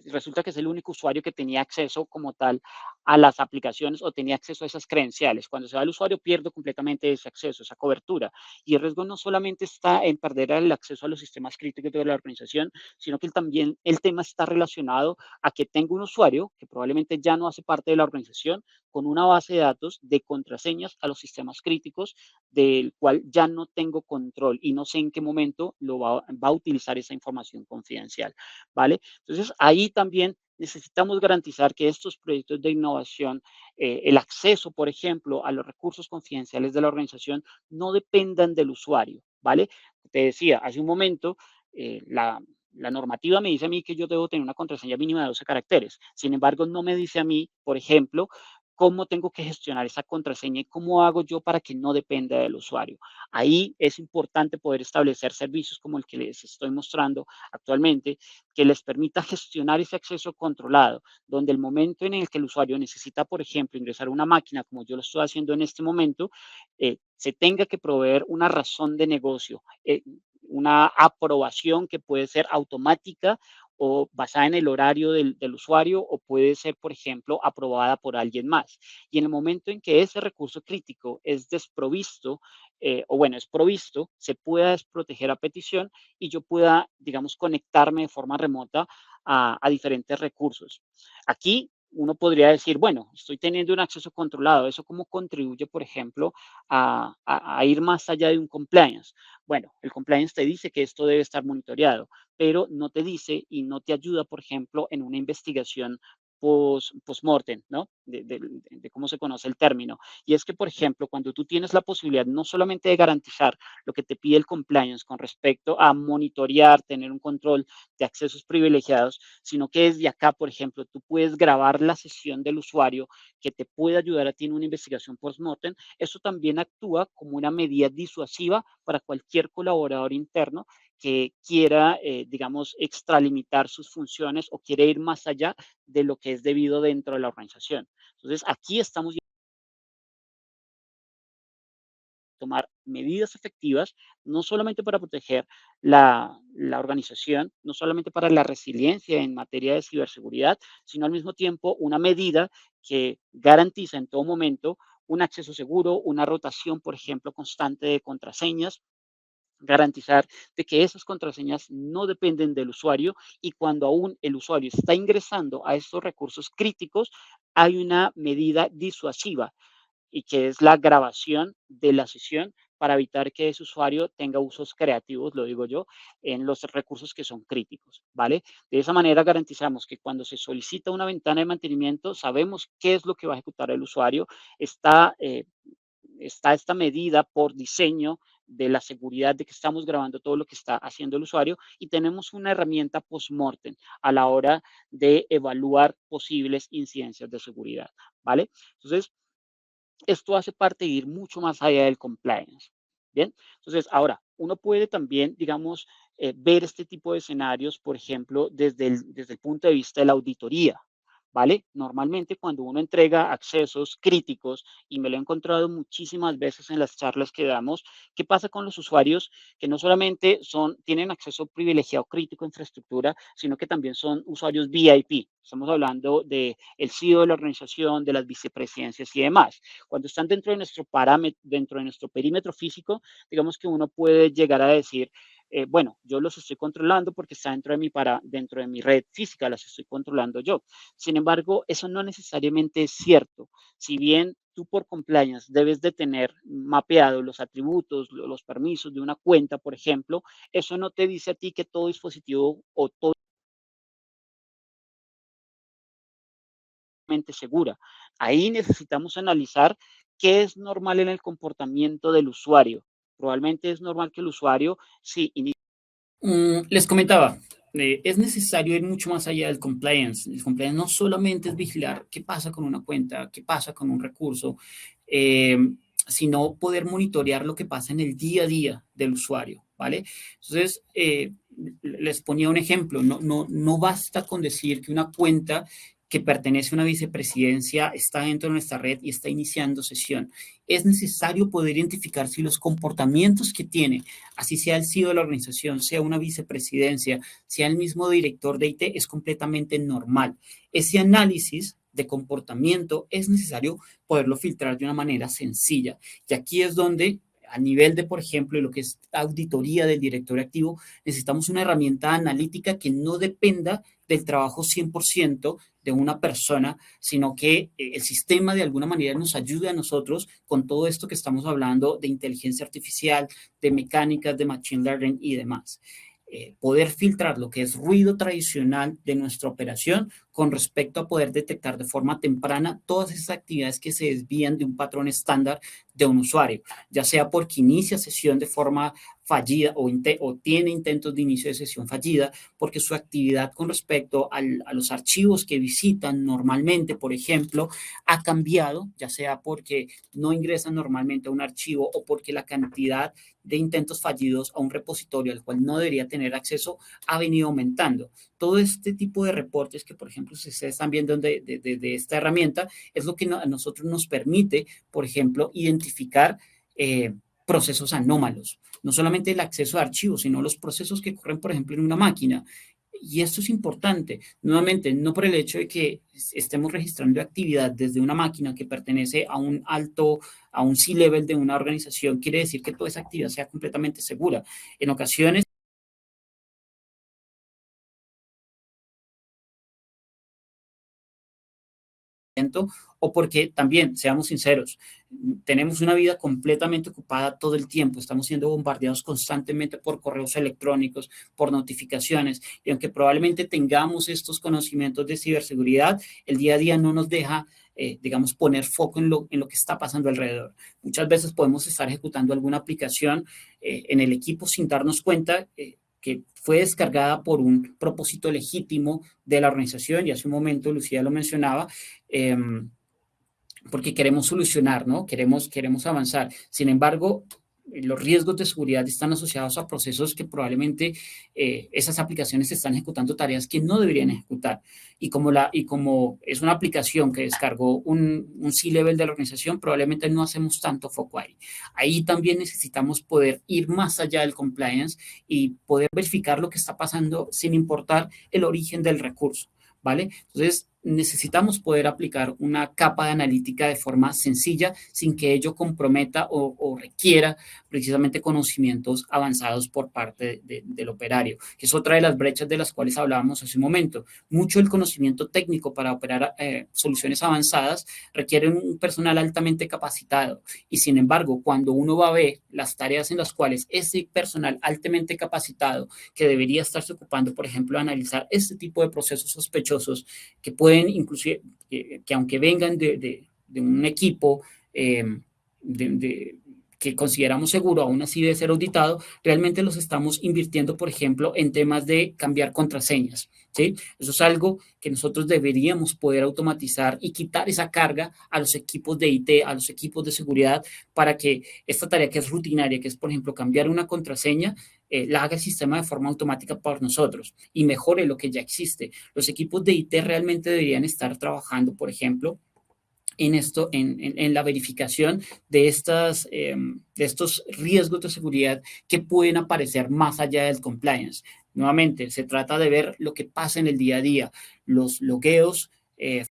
resulta que es el único usuario que tenía acceso como tal a las aplicaciones o tenía acceso a esas credenciales. Cuando se va el usuario, pierde completamente ese acceso, esa cobertura. Y el riesgo no solamente está en perder el acceso a los sistemas críticos de la organización, sino que también el tema está relacionado a que tengo un usuario que probablemente ya no hace parte de la organización con una base de datos de contraseñas a los sistemas críticos del cual ya no tengo control y no sé en qué momento va a utilizar esa información confidencial, ¿vale? Entonces, ahí también necesitamos garantizar que estos proyectos de innovación, el acceso, por ejemplo, a los recursos confidenciales de la organización, no dependan del usuario, ¿vale? Te decía hace un momento, la normativa me dice a mí que yo debo tener una contraseña mínima de 12 caracteres. Sin embargo, no me dice a mí, por ejemplo, cómo tengo que gestionar esa contraseña y cómo hago yo para que no dependa del usuario. Ahí es importante poder establecer servicios como el que les estoy mostrando actualmente, que les permita gestionar ese acceso controlado, donde el momento en el que el usuario necesita, por ejemplo, ingresar a una máquina, como yo lo estoy haciendo en este momento, se tenga que proveer una razón de negocio, una aprobación que puede ser automática o basada en el horario del usuario o puede ser, por ejemplo, aprobada por alguien más. Y en el momento en que ese recurso crítico es desprovisto, o bueno, es provisto, se pueda desproteger a petición y yo pueda, digamos, conectarme de forma remota a diferentes recursos. Aquí uno podría decir, bueno, estoy teniendo un acceso controlado, ¿eso cómo contribuye, por ejemplo, a ir más allá de un compliance? Bueno, el compliance te dice que esto debe estar monitoreado, pero no te dice y no te ayuda, por ejemplo, en una investigación post-mortem, ¿no? De cómo se conoce el término. Y es que, por ejemplo, cuando tú tienes la posibilidad no solamente de garantizar lo que te pide el compliance con respecto a monitorear, tener un control de accesos privilegiados, sino que desde acá, por ejemplo, tú puedes grabar la sesión del usuario que te puede ayudar a ti en una investigación post-mortem, eso también actúa como una medida disuasiva para cualquier colaborador interno que quiera, digamos, extralimitar sus funciones o quiere ir más allá de lo que es debido dentro de la organización. Entonces, aquí estamos tomar medidas efectivas, no solamente para proteger la organización, no solamente para la resiliencia en materia de ciberseguridad, sino al mismo tiempo una medida que garantiza en todo momento un acceso seguro, una rotación, por ejemplo, constante de contraseñas, garantizar de que esas contraseñas no dependen del usuario y cuando aún el usuario está ingresando a estos recursos críticos, hay una medida disuasiva y que es la grabación de la sesión para evitar que ese usuario tenga usos creativos, lo digo yo, en los recursos que son críticos, ¿vale? De esa manera garantizamos que cuando se solicita una ventana de mantenimiento, sabemos qué es lo que va a ejecutar el usuario, está, está esta medida por diseño de la seguridad de que estamos grabando todo lo que está haciendo el usuario y tenemos una herramienta post-mortem a la hora de evaluar posibles incidencias de seguridad, ¿vale? Entonces, esto hace parte de ir mucho más allá del compliance. Bien, entonces ahora uno puede también, digamos, ver este tipo de escenarios, por ejemplo, desde el punto de vista de la auditoría. ¿vale? Normalmente cuando uno entrega accesos críticos, y me lo he encontrado muchísimas veces en las charlas que damos, ¿qué pasa con los usuarios que no solamente tienen acceso privilegiado crítico a infraestructura, sino que también son usuarios VIP? Estamos hablando del CEO de la organización, de las vicepresidencias y demás. Cuando están dentro de nuestro parámetro, dentro de nuestro perímetro físico, digamos que uno puede llegar a decir, bueno, yo los estoy controlando porque está dentro de mi red física, las estoy controlando yo. Sin embargo, eso no necesariamente es cierto. Si bien tú por compliance debes de tener mapeados los atributos, los permisos de una cuenta, por ejemplo, eso no te dice a ti que todo dispositivo o todo es segura. Ahí necesitamos analizar qué es normal en el comportamiento del usuario. Probablemente es normal que el usuario, si Les comentaba, es necesario ir mucho más allá del compliance. El compliance no solamente es vigilar qué pasa con una cuenta, qué pasa con un recurso, eh, sino poder monitorear lo que pasa en el día a día del usuario, ¿vale? Entonces, les ponía un ejemplo, no basta con decir que una cuenta que pertenece a una vicepresidencia está dentro de nuestra red y está iniciando sesión. Es necesario poder identificar si los comportamientos que tiene, así sea el CEO de la organización, sea una vicepresidencia, sea el mismo director de IT, es completamente normal. Ese análisis de comportamiento es necesario poderlo filtrar de una manera sencilla. Y aquí es donde, a nivel de, por ejemplo, lo que es auditoría del directorio activo, necesitamos una herramienta analítica que no dependa del trabajo 100% de una persona, sino que el sistema de alguna manera nos ayude a nosotros con todo esto que estamos hablando de inteligencia artificial, de mecánicas, de machine learning y demás. Poder filtrar lo que es ruido tradicional de nuestra operación con respecto a poder detectar de forma temprana todas esas actividades que se desvían de un patrón estándar de un usuario, ya sea porque inicia sesión de forma fallida o tiene intentos de inicio de sesión fallida, porque su actividad con respecto a los archivos que visitan normalmente, por ejemplo, ha cambiado, ya sea porque no ingresan normalmente a un archivo o porque la cantidad de intentos fallidos a un repositorio al cual no debería tener acceso ha venido aumentando. Todo este tipo de reportes que, por ejemplo, si ustedes están viendo de esta herramienta, es lo que a nosotros nos permite, por ejemplo, identificar procesos anómalos. No solamente el acceso a archivos, sino los procesos que ocurren, por ejemplo, en una máquina. Y esto es importante, nuevamente, no por el hecho de que estemos registrando actividad desde una máquina que pertenece a un C-level de una organización, quiere decir que toda esa actividad sea completamente segura. En ocasiones, o porque también, seamos sinceros, tenemos una vida completamente ocupada todo el tiempo, estamos siendo bombardeados constantemente por correos electrónicos, por notificaciones, y aunque probablemente tengamos estos conocimientos de ciberseguridad, el día a día no nos deja, digamos, poner foco en lo que está pasando alrededor. Muchas veces podemos estar ejecutando alguna aplicación en el equipo sin darnos cuenta que fue descargada por un propósito legítimo de la organización, y hace un momento Lucía lo mencionaba, eh, porque queremos solucionar, ¿no? Queremos avanzar. Sin embargo, los riesgos de seguridad están asociados a procesos que probablemente esas aplicaciones están ejecutando tareas que no deberían ejecutar. Y como es una aplicación que descargó un C-level de la organización, probablemente no hacemos tanto foco ahí. Ahí también necesitamos poder ir más allá del compliance y poder verificar lo que está pasando sin importar el origen del recurso, ¿vale? Entonces, necesitamos poder aplicar una capa de analítica de forma sencilla sin que ello comprometa o requiera precisamente conocimientos avanzados por parte del operario, que es otra de las brechas de las cuales hablábamos hace un momento. Mucho el conocimiento técnico para operar soluciones avanzadas requiere un personal altamente capacitado, y sin embargo, cuando uno va a ver las tareas en las cuales ese personal altamente capacitado que debería estarse ocupando, por ejemplo, analizar este tipo de procesos sospechosos que pueden inclusive, que aunque vengan de un equipo eh, de, que consideramos seguro, aún así de ser auditado, realmente los estamos invirtiendo, por ejemplo, en temas de cambiar contraseñas, ¿sí? Eso es algo que nosotros deberíamos poder automatizar y quitar esa carga a los equipos de IT, a los equipos de seguridad, para que esta tarea que es rutinaria, que es, por ejemplo, cambiar una contraseña, la haga el sistema de forma automática por nosotros y mejore lo que ya existe. Los equipos de IT realmente deberían estar trabajando, por ejemplo, en esto, en la verificación de estos riesgos de seguridad que pueden aparecer más allá del compliance. Nuevamente, se trata de ver lo que pasa en el día a día, los logueos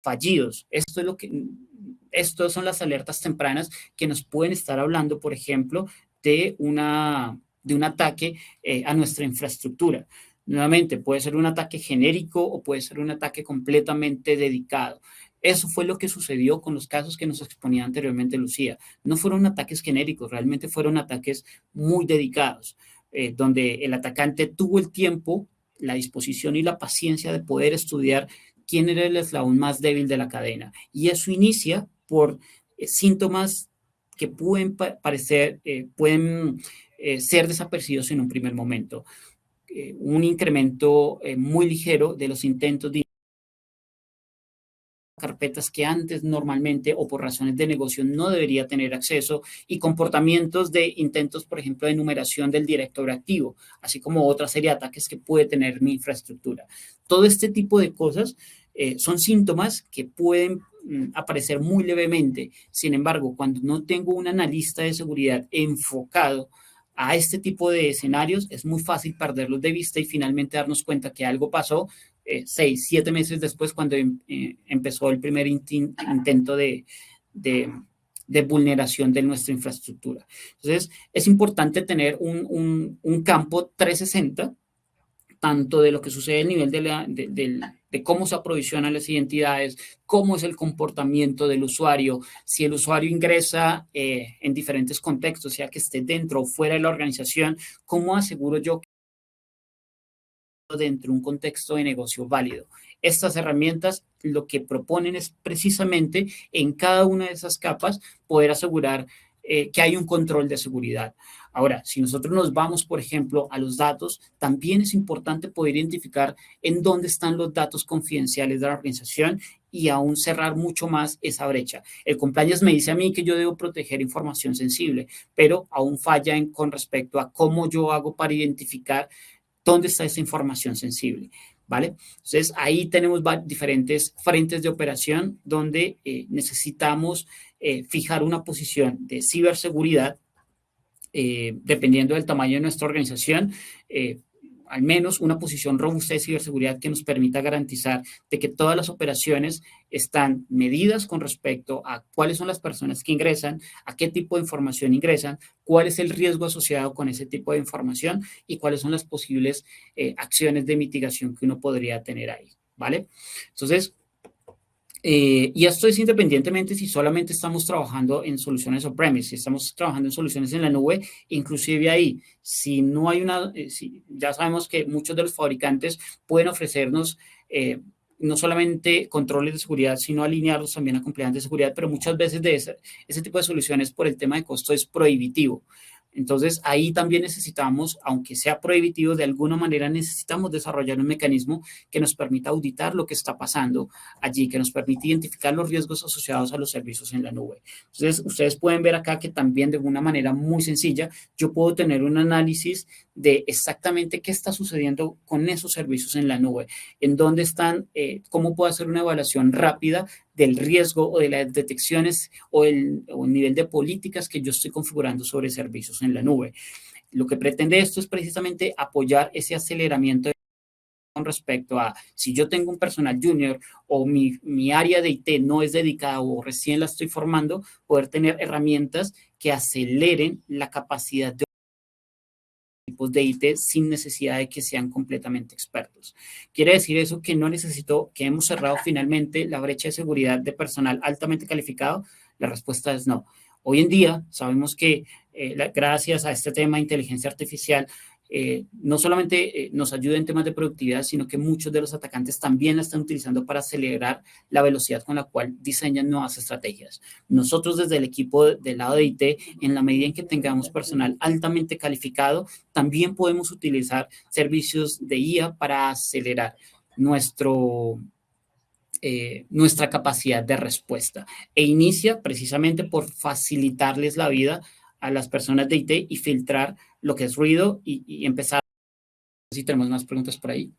fallidos. Estos son las alertas tempranas que nos pueden estar hablando, por ejemplo, de un ataque a nuestra infraestructura. Nuevamente, puede ser un ataque genérico o puede ser un ataque completamente dedicado. Eso fue lo que sucedió con los casos que nos exponía anteriormente Lucía. No fueron ataques genéricos, realmente fueron ataques muy dedicados, donde el atacante tuvo el tiempo, la disposición y la paciencia de poder estudiar quién era el eslabón más débil de la cadena. Y eso inicia por síntomas que pueden parecer, pueden ser desapercibidos en un primer momento. Un incremento muy ligero de los intentos de carpetas que antes normalmente o por razones de negocio no debería tener acceso y comportamientos de intentos, por ejemplo, de numeración del directorio activo, así como otra serie de ataques que puede tener mi infraestructura. Todo este tipo de cosas son síntomas que pueden aparecer muy levemente. Sin embargo, cuando no tengo un analista de seguridad enfocado a este tipo de escenarios, es muy fácil perderlos de vista y finalmente darnos cuenta que algo pasó 6, 7 meses después cuando empezó el primer intento de vulneración de nuestra infraestructura. Entonces, es importante tener un campo 360, tanto de lo que sucede a nivel de cómo se aprovisionan las identidades, cómo es el comportamiento del usuario, si el usuario ingresa en diferentes contextos, sea que esté dentro o fuera de la organización, cómo aseguro yo dentro de un contexto de negocio válido. Estas herramientas lo que proponen es precisamente en cada una de esas capas poder asegurar que hay un control de seguridad. Ahora, si nosotros nos vamos, por ejemplo, a los datos, también es importante poder identificar en dónde están los datos confidenciales de la organización y aún cerrar mucho más esa brecha. El compliance me dice a mí que yo debo proteger información sensible, pero aún falla con respecto a cómo yo hago para identificar dónde está esa información sensible, ¿vale? Entonces, ahí tenemos diferentes frentes de operación donde necesitamos fijar una posición de ciberseguridad, dependiendo del tamaño de nuestra organización, al menos una posición robusta de ciberseguridad que nos permita garantizar de que todas las operaciones están medidas con respecto a cuáles son las personas que ingresan, a qué tipo de información ingresan, cuál es el riesgo asociado con ese tipo de información y cuáles son las posibles acciones de mitigación que uno podría tener ahí, ¿vale? Entonces, y esto es independientemente si solamente estamos trabajando en soluciones on-premise, si estamos trabajando en soluciones en la nube, inclusive ahí, si no hay ya sabemos que muchos de los fabricantes pueden ofrecernos no solamente controles de seguridad, sino alinearlos también a compliance de seguridad, pero muchas veces ese tipo de soluciones por el tema de costo es prohibitivo. Entonces, ahí también necesitamos, aunque sea prohibitivo, de alguna manera necesitamos desarrollar un mecanismo que nos permita auditar lo que está pasando allí, que nos permite identificar los riesgos asociados a los servicios en la nube. Entonces, ustedes pueden ver acá que también de una manera muy sencilla, yo puedo tener un análisis de exactamente qué está sucediendo con esos servicios en la nube, en dónde están, cómo puedo hacer una evaluación rápida del riesgo o de las detecciones o el nivel de políticas que yo estoy configurando sobre servicios en la nube. Lo que pretende esto es precisamente apoyar ese aceleramiento con respecto a si yo tengo un personal junior o mi área de IT no es dedicada o recién la estoy formando, poder tener herramientas que aceleren la capacidad de equipos de IT sin necesidad de que sean completamente expertos. ¿Quiere decir eso que no necesito, que hemos cerrado finalmente la brecha de seguridad de personal altamente calificado? La respuesta es no. Hoy en día sabemos que gracias a este tema de inteligencia artificial, no solamente nos ayuda en temas de productividad, sino que muchos de los atacantes también la están utilizando para acelerar la velocidad con la cual diseñan nuevas estrategias. Nosotros desde el equipo del lado de IT, en la medida en que tengamos personal altamente calificado, también podemos utilizar servicios de IA para acelerar nuestra capacidad de respuesta e inicia precisamente por facilitarles la vida a las personas de IT y filtrar lo que es ruido y empezar. Si tenemos más preguntas por ahí.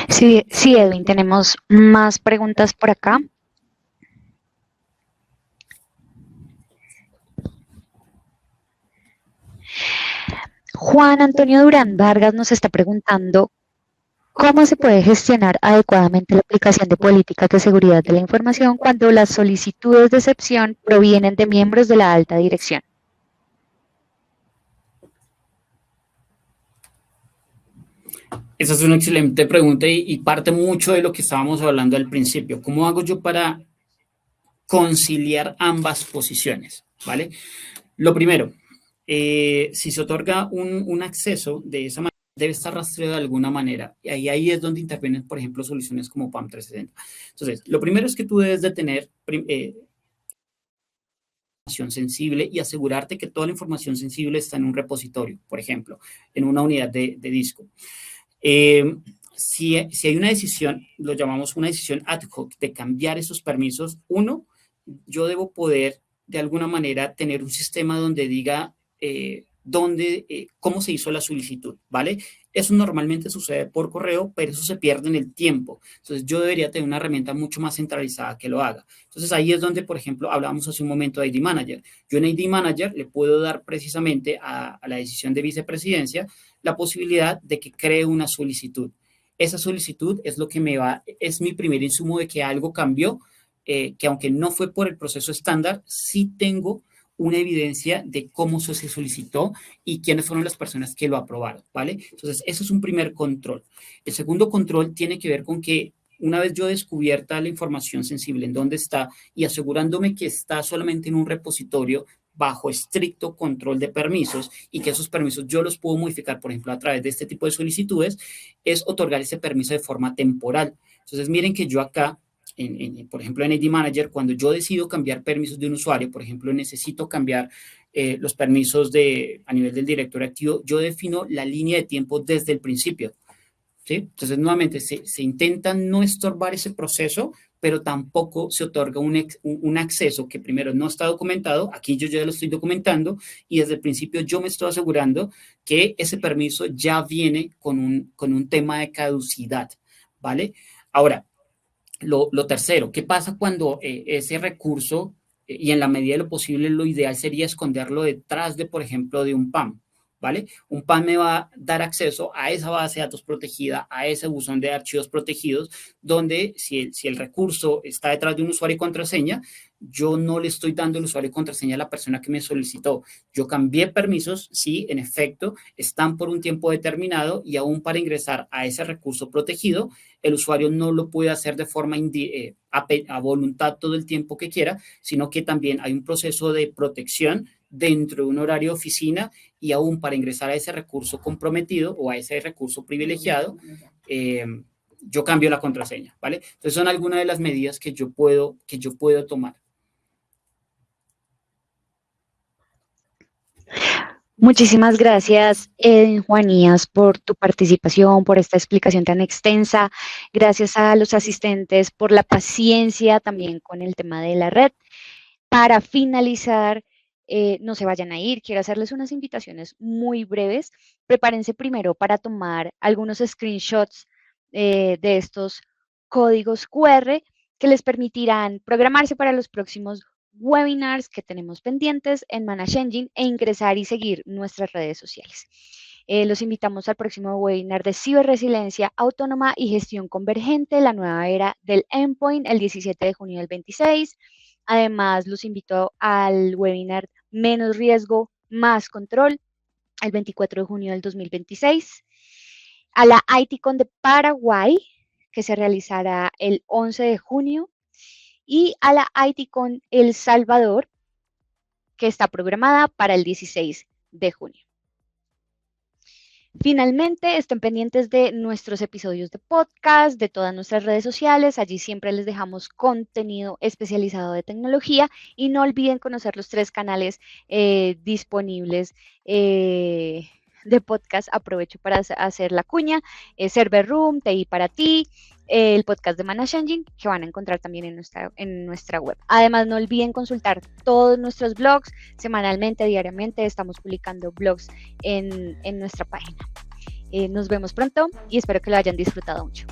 Sí, sí, Edwin, tenemos más preguntas por acá. Juan Antonio Durán Vargas nos está preguntando cómo se puede gestionar adecuadamente la aplicación de políticas de seguridad de la información cuando las solicitudes de excepción provienen de miembros de la alta dirección. Esa es una excelente pregunta y parte mucho de lo que estábamos hablando al principio. ¿Cómo hago yo para conciliar ambas posiciones? ¿Vale? Lo primero, si se otorga un acceso de esa manera, debe estar rastreado de alguna manera. Y ahí es donde intervienen, por ejemplo, soluciones como PAM 360. Entonces, lo primero es que tú debes de tener información sensible y asegurarte que toda la información sensible está en un repositorio, por ejemplo, en una unidad de disco. Si hay una decisión, lo llamamos una decisión ad hoc, de cambiar esos permisos, yo debo poder de alguna manera tener un sistema donde diga cómo se hizo la solicitud, ¿vale? Eso normalmente sucede por correo, pero eso se pierde en el tiempo. Entonces, yo debería tener una herramienta mucho más centralizada que lo haga. Entonces, ahí es donde, por ejemplo, hablábamos hace un momento de ID Manager. Yo en ID Manager le puedo dar precisamente a la decisión de vicepresidencia la posibilidad de que cree una solicitud. Esa solicitud es lo que es mi primer insumo de que algo cambió, que aunque no fue por el proceso estándar, sí tengo una evidencia de cómo se solicitó y quiénes fueron las personas que lo aprobaron, ¿vale? Entonces, eso es un primer control. El segundo control tiene que ver con que una vez yo descubierta la información sensible en dónde está y asegurándome que está solamente en un repositorio bajo estricto control de permisos y que esos permisos yo los puedo modificar, por ejemplo, a través de este tipo de solicitudes, es otorgar ese permiso de forma temporal. Entonces, miren que yo acá, por ejemplo, en ID Manager, cuando yo decido cambiar permisos de un usuario, por ejemplo, necesito cambiar los permisos a nivel del directorio activo, yo defino la línea de tiempo desde el principio. ¿Sí? Entonces, nuevamente, se intenta no estorbar ese proceso, pero tampoco se otorga un acceso que primero no está documentado, aquí yo ya lo estoy documentando, y desde el principio yo me estoy asegurando que ese permiso ya viene con un tema de caducidad, ¿vale? Ahora, lo tercero, ¿qué pasa cuando ese recurso, y en la medida de lo posible, lo ideal sería esconderlo detrás de, por ejemplo, de un PAM? ¿Vale? Un PAM me va a dar acceso a esa base de datos protegida, a ese buzón de archivos protegidos, donde si el recurso está detrás de un usuario y contraseña, yo no le estoy dando el usuario y contraseña a la persona que me solicitó. Yo cambié permisos, sí, en efecto, están por un tiempo determinado y aún para ingresar a ese recurso protegido, el usuario no lo puede hacer de forma a voluntad todo el tiempo que quiera, sino que también hay un proceso de protección dentro de un horario de oficina y aún para ingresar a ese recurso comprometido o a ese recurso privilegiado, yo cambio la contraseña, ¿vale? Entonces son algunas de las medidas que yo puedo tomar. Muchísimas gracias, Juanías, por tu participación, por esta explicación tan extensa. Gracias a los asistentes por la paciencia también con el tema de la red. Para finalizar, no se vayan a ir, quiero hacerles unas invitaciones muy breves. Prepárense primero para tomar algunos screenshots de estos códigos QR que les permitirán programarse para los próximos webinars que tenemos pendientes en Manage Engine e ingresar y seguir nuestras redes sociales. Los invitamos al próximo webinar de ciberresiliencia autónoma y gestión convergente, la nueva era del endpoint, el 17 de junio del 26. Además, los invito al webinar Menos riesgo, más control, el 24 de junio del 2026. A la ITCon de Paraguay, que se realizará el 11 de junio. Y a la ITCon El Salvador, que está programada para el 16 de junio. Finalmente, estén pendientes de nuestros episodios de podcast, de todas nuestras redes sociales. Allí siempre les dejamos contenido especializado de tecnología y no olviden conocer los 3 canales disponibles de podcast. Aprovecho para hacer la cuña, Server Room, TI para ti, el podcast de Manage Engine, que van a encontrar también en nuestra web. Además, no olviden consultar todos nuestros blogs. Semanalmente, diariamente, estamos publicando blogs en nuestra página. Nos vemos pronto y espero que lo hayan disfrutado mucho.